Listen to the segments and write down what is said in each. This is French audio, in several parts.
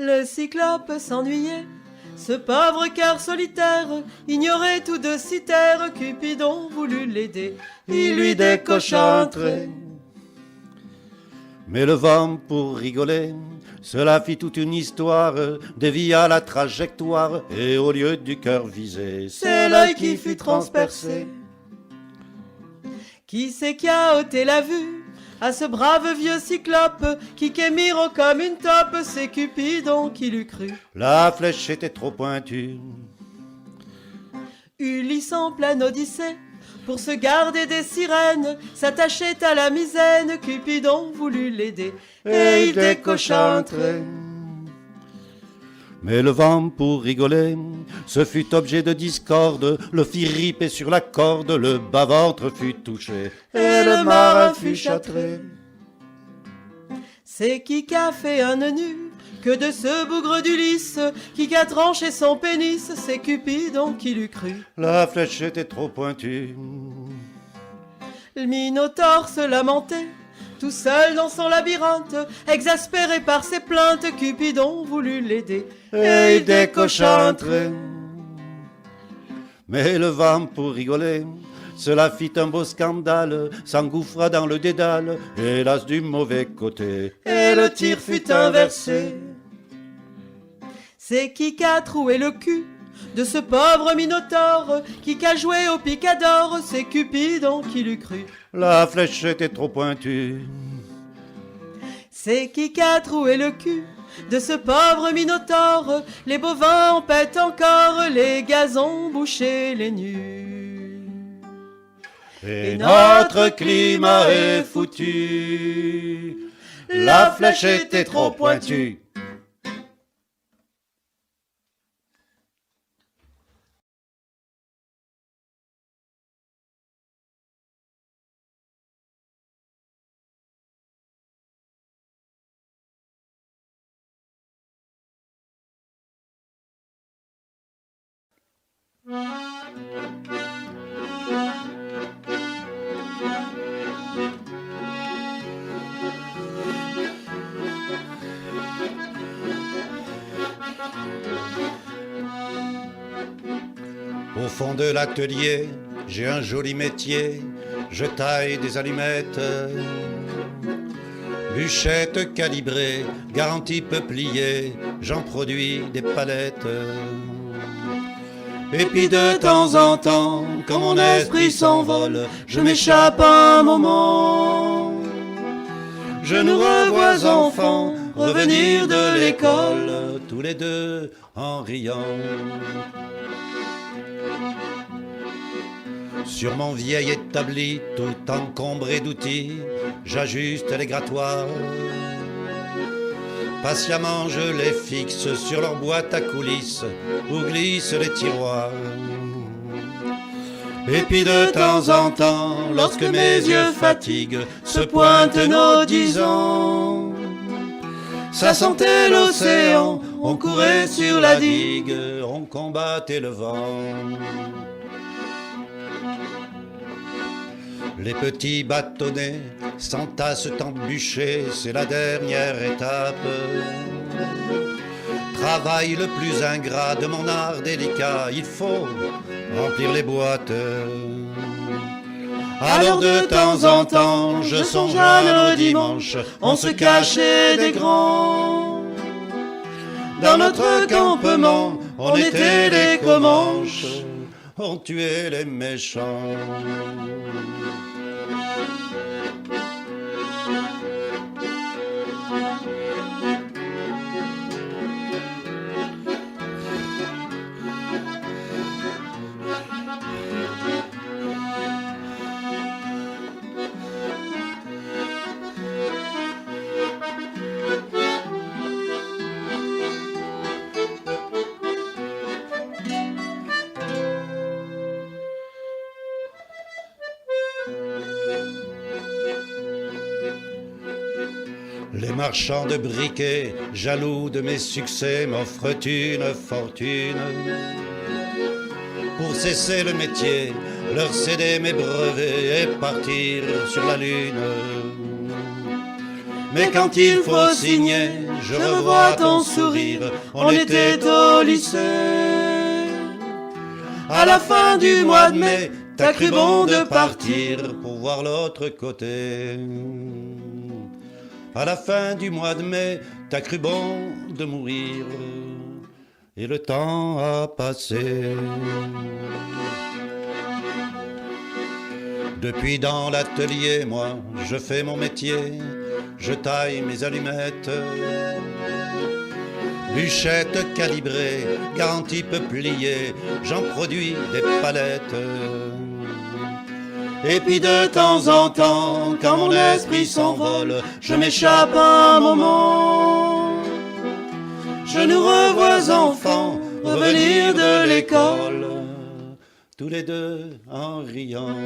Le cyclope s'ennuyait, ce pauvre cœur solitaire ignorait tout de si terre. Cupidon voulut l'aider, il lui décocha un trait. Mais le vent, pour rigoler, cela fit toute une histoire, dévia la trajectoire, et au lieu du cœur visé, c'est l'œil qui fut transpercé. Qui c'est qui a ôté la vue à ce brave vieux cyclope qui qu'émiro comme une taupe? C'est Cupidon qui l'eût cru. La flèche était trop pointue. Ulysse en pleine odyssée, pour se garder des sirènes, s'attachait à la misaine. Cupidon voulut l'aider, et il décocha un trait. Mais le vent, pour rigoler, ce fut objet de discorde, le fit riper sur la corde, le bas-ventre fut touché, et le marin fut châtré. C'est qui qu'a fait un nœud nu que de ce bougre d'Ulysse, qui qu'a tranché son pénis? C'est Cupidon qui l'eût cru. La flèche était trop pointue. Le Minotaure se lamentait, tout seul dans son labyrinthe, exaspéré par ses plaintes. Cupidon voulut l'aider, et il décocha un trait. Mais le vent, pour rigoler, cela fit un beau scandale, s'engouffra dans le dédale, hélas du mauvais côté, et le tir fut inversé. C'est qui qu'a troué le cul de ce pauvre Minotaure, qui qu'a joué au picador? C'est Cupidon qui l'eût cru. La flèche était trop pointue. C'est qui qu'a troué le cul de ce pauvre Minotaure? Les bovins en pètent encore, les gazons bouchés, les nus. Et notre climat est foutu. La flèche était trop pointue. Au fond de l'atelier, j'ai un joli métier, je taille des allumettes. Bûchette calibrée, garantie peuplier, j'en produis des palettes. Et puis de temps en temps, quand mon esprit s'envole, je m'échappe un moment. Je nous revois enfants revenir de l'école, tous les deux en riant. Sur mon vieil établi, tout encombré d'outils, j'ajuste les grattoirs. Patiemment je les fixe sur leur boîte à coulisses où glissent les tiroirs. Et puis de temps en temps, lorsque mes yeux fatiguent, se pointent nos 10 ans. Ça sentait l'océan, on courait sur la digue, on combattait le vent. Les petits bâtonnets s'entassent en bûcher, c'est la dernière étape. Travail le plus ingrat de mon art délicat, il faut remplir les boîtes. Alors de temps en temps, je songe à nos dimanches, on se cachait des grands. Dans notre campement, on était les Comanches, on tuait les méchants. Les marchands de briquets, jaloux de mes succès, m'offrent une fortune. Pour cesser le métier, leur céder mes brevets et partir sur la lune. Mais quand il faut signer, je revois ton sourire. On était au lycée. À la fin du mois de mai, t'as cru bon de partir pour voir l'autre côté. À la fin du mois de mai, t'as cru bon de mourir. Et le temps a passé. Depuis dans l'atelier, moi, je fais mon métier. Je taille mes allumettes. Bûchette calibrée, garantie peuplier, j'en produis des palettes. Et puis de temps en temps, quand mon esprit s'envole, je m'échappe un moment. Je nous revois enfants revenir de l'école, tous les deux en riant.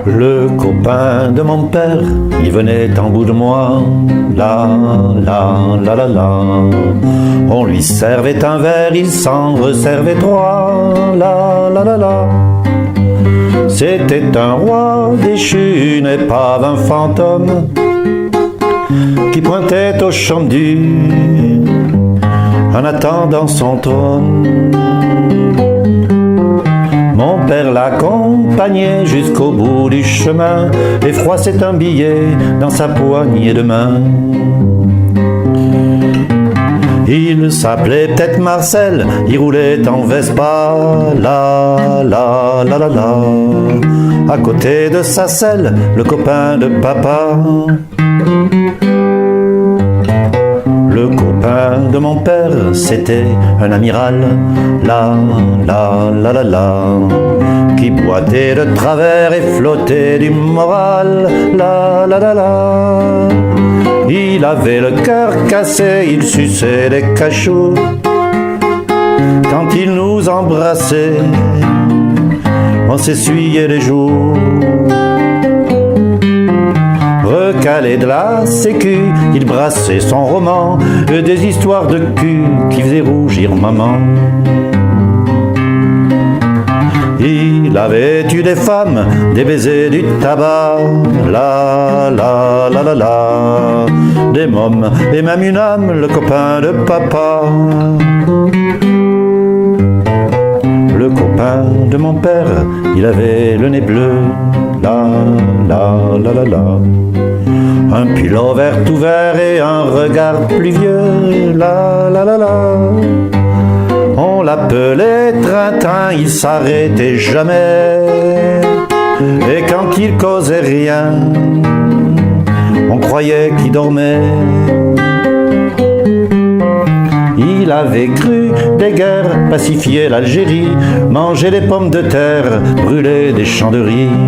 Le copain de mon père, il venait en bout de moi, la la la la la. On lui servait un verre, il s'en resservait trois, la la la la. C'était un roi déchu, une épave, un fantôme, qui pointait au champ du en attendant son trône. Mon père l'accompagnait jusqu'au bout du chemin et froissait un billet dans sa poignée de main. Il s'appelait peut-être Marcel, il roulait en Vespa, la la la la la. À côté de sa selle, le copain de papa. Le copain de mon père, c'était un amiral, la la la la la, qui boitait de travers et flottait du moral, la la la la. Il avait le cœur cassé, il suçait des cachous. Quand il nous embrassait, on s'essuyait les joues. Recalé de la sécu, il brassait son roman, des histoires de cul qui faisaient rougir maman. Il avait eu des femmes, des baisers, du tabac, la la la la la, des mômes et même une âme, le copain de papa. Le copain de mon père, il avait le nez bleu, la la la la la, un pull vert tout vert et un regard pluvieux, la la la la. On l'appelait Tintin, il s'arrêtait jamais, et quand il causait rien, on croyait qu'il dormait. Il avait cru des guerres, pacifier l'Algérie, manger des pommes de terre, brûler des champs de riz.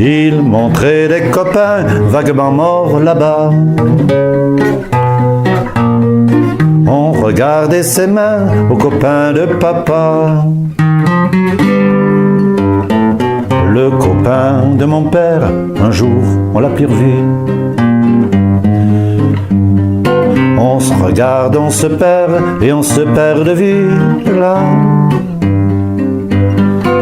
Il montrait des copains vaguement morts là-bas. On regardait ses mains aux copains de papa. Le copain de mon père, un jour, on l'a plus revu. On se regarde, on se perd et on se perd de vue là.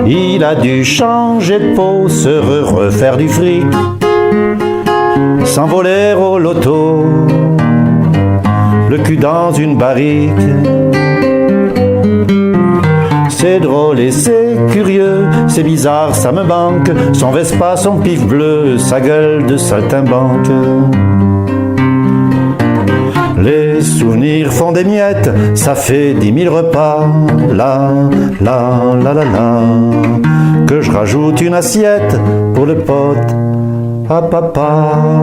Il a dû changer de peau, se refaire du fric, s'envoler au loto, le cul dans une barrique. C'est drôle et c'est curieux, c'est bizarre, ça me manque, son Vespa, son pif bleu, sa gueule de saltimbanque. Les souvenirs font des miettes, ça fait 10 000 repas, la la la la la, que je rajoute une assiette pour le pote à papa.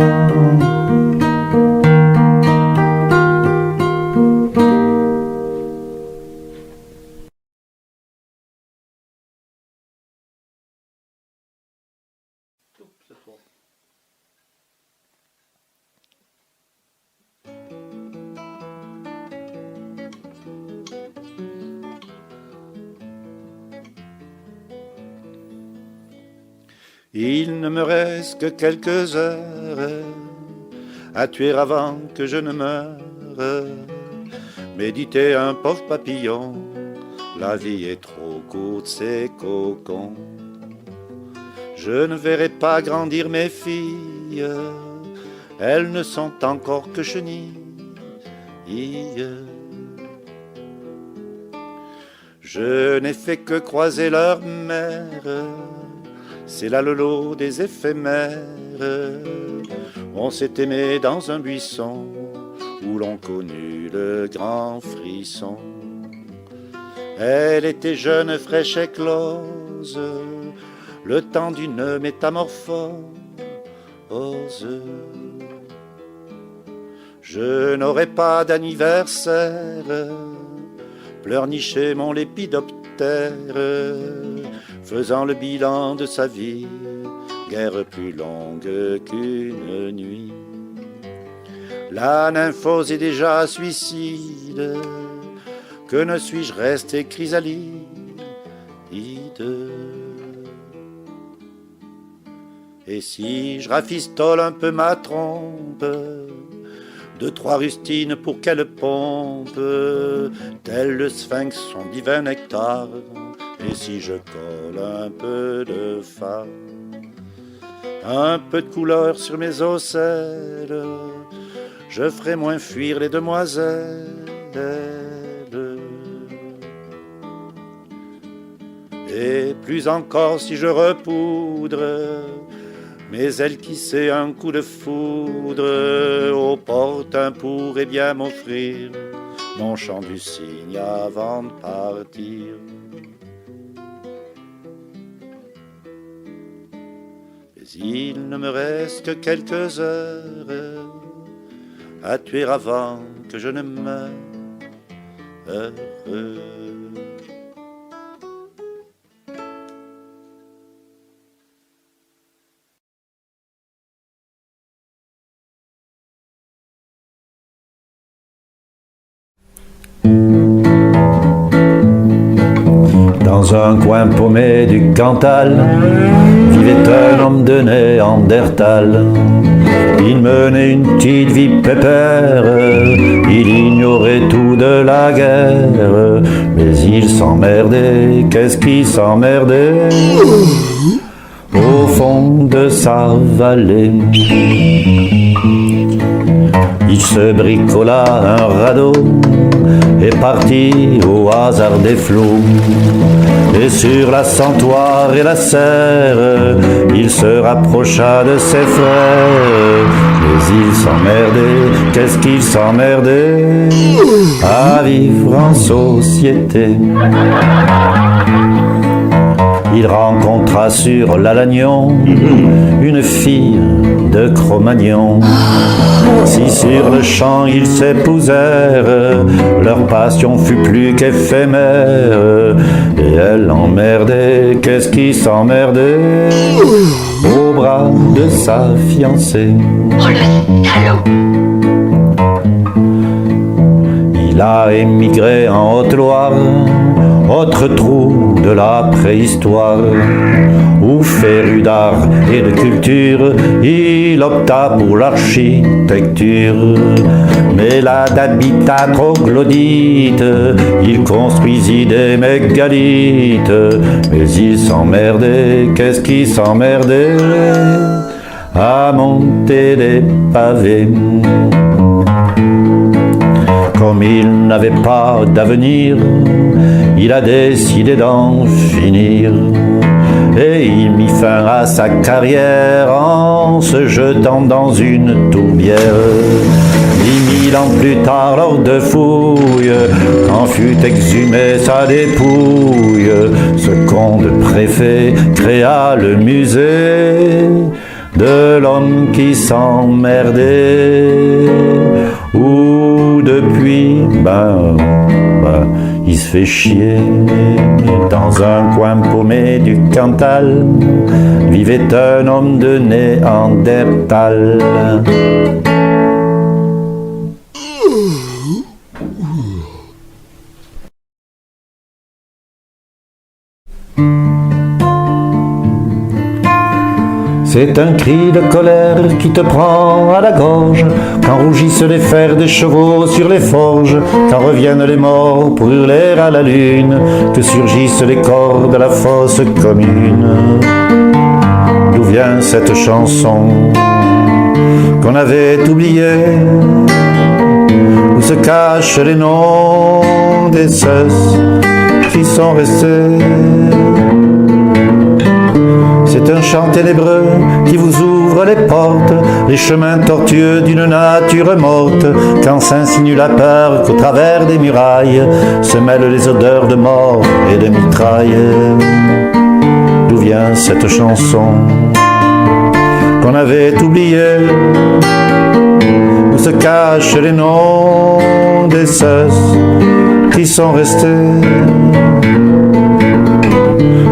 Il ne me reste que quelques heures à tuer avant que je ne meure. Méditer un pauvre papillon, la vie est trop courte, c'est cocon. Je ne verrai pas grandir mes filles, elles ne sont encore que chenilles. Je n'ai fait que croiser leur mère, c'est là le lot des éphémères. On s'est aimé dans un buisson où l'on connut le grand frisson. Elle était jeune, fraîche, éclose, le temps d'une métamorphose. Je n'aurai pas d'anniversaire, pleurnicher mon lépidoptère, faisant le bilan de sa vie, guère plus longue qu'une nuit. La nymphose est déjà suicide, que ne suis-je resté chrysalide? Et si je rafistole un peu ma trompe, 2-3 rustines pour qu'elle pompe, tel le sphinx son divin nectar, et si je colle un peu de fard, un peu de couleur sur mes ocelles, je ferai moins fuir les demoiselles. Et plus encore si je repoudre mes ailes qui c'est un coup de foudre, au portin pourrait bien m'offrir mon chant du cygne avant de partir. Mais il ne me reste que quelques heures à tuer avant que je ne meure. Dans un coin paumé du Cantal, vivait un homme de Néandertal. Il menait une petite vie pépère, il ignorait tout de la guerre, mais il s'emmerdait, qu'est-ce qu'il s'emmerdait au fond de sa vallée. Il se bricola un radeau et partit au hasard des flots. Et sur la Santoire et la Serre, il se rapprocha de ses frères. Mais il s'emmerdait, qu'est-ce qu'il s'emmerdait à vivre en société. Il rencontra sur l'Alagnon une fille de Cro-Magnon. Si sur le champ ils s'épousèrent, leur passion fut plus qu'éphémère. Et elle emmerdait, qu'est-ce qui s'emmerdait au bras de sa fiancée. Oh le salaud! Il a émigré en Haute-Loire, autre trou de la préhistoire, où féru d'art et de culture, il opta pour l'architecture. Mais là d'habitat troglodyte, il construisit des mégalithes. Mais il s'emmerdait, qu'est-ce qui s'emmerdait à monter des pavés. Comme il n'avait pas d'avenir, il a décidé d'en finir. Et il mit fin à sa carrière en se jetant dans une tourbière. 10 000 ans plus tard, lors de fouilles, quand fut exhumée sa dépouille, ce comte préfet créa le musée de l'homme qui s'emmerdait. Où depuis, il se fait chier. Dans un coin paumé du Cantal, vivait un homme de Néandertal. C'est un cri de colère qui te prend à la gorge, quand rougissent les fers des chevaux sur les forges, quand reviennent les morts pour hurler à la lune, que surgissent les corps de la fosse commune. D'où vient cette chanson qu'on avait oubliée, où se cachent les noms des cesses qui sont restés? C'est un chant ténébreux qui vous ouvre les portes, les chemins tortueux d'une nature morte, quand s'insinue la peur qu'au travers des murailles se mêlent les odeurs de mort et de mitraille. D'où vient cette chanson qu'on avait oubliée, où se cachent les noms des cesses qui sont restés?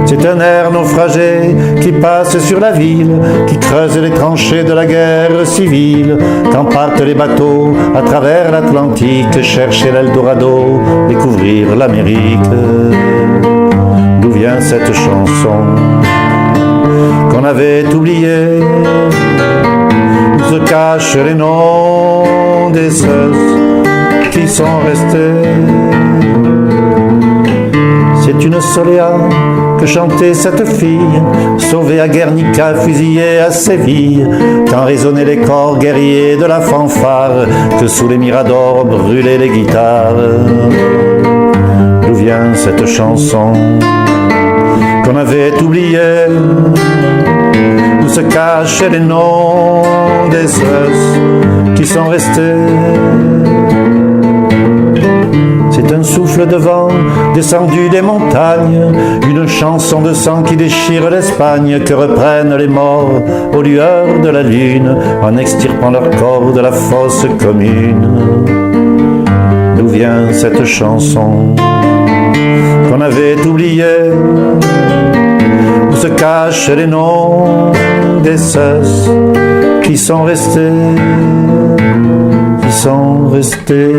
C'est un air naufragé qui passe sur la ville, qui creuse les tranchées de la guerre civile, quand partent les bateaux à travers l'Atlantique, chercher l'Eldorado, découvrir l'Amérique. D'où vient cette chanson qu'on avait oubliée, où se cachent les noms des cesses qui sont restés? C'est une soléa que chantait cette fille, sauvée à Guernica, fusillée à Séville, quand résonnaient les corps guerriers de la fanfare, que sous les miradors brûlaient les guitares. D'où vient cette chanson qu'on avait oubliée, où se cachaient les noms des cesses qui sont restés? C'est un souffle de vent descendu des montagnes, une chanson de sang qui déchire l'Espagne, que reprennent les morts aux lueurs de la lune, en extirpant leur corps de la fosse commune. D'où vient cette chanson qu'on avait oubliée, où se cachent les noms des cesses qui sont restés, qui sont restés?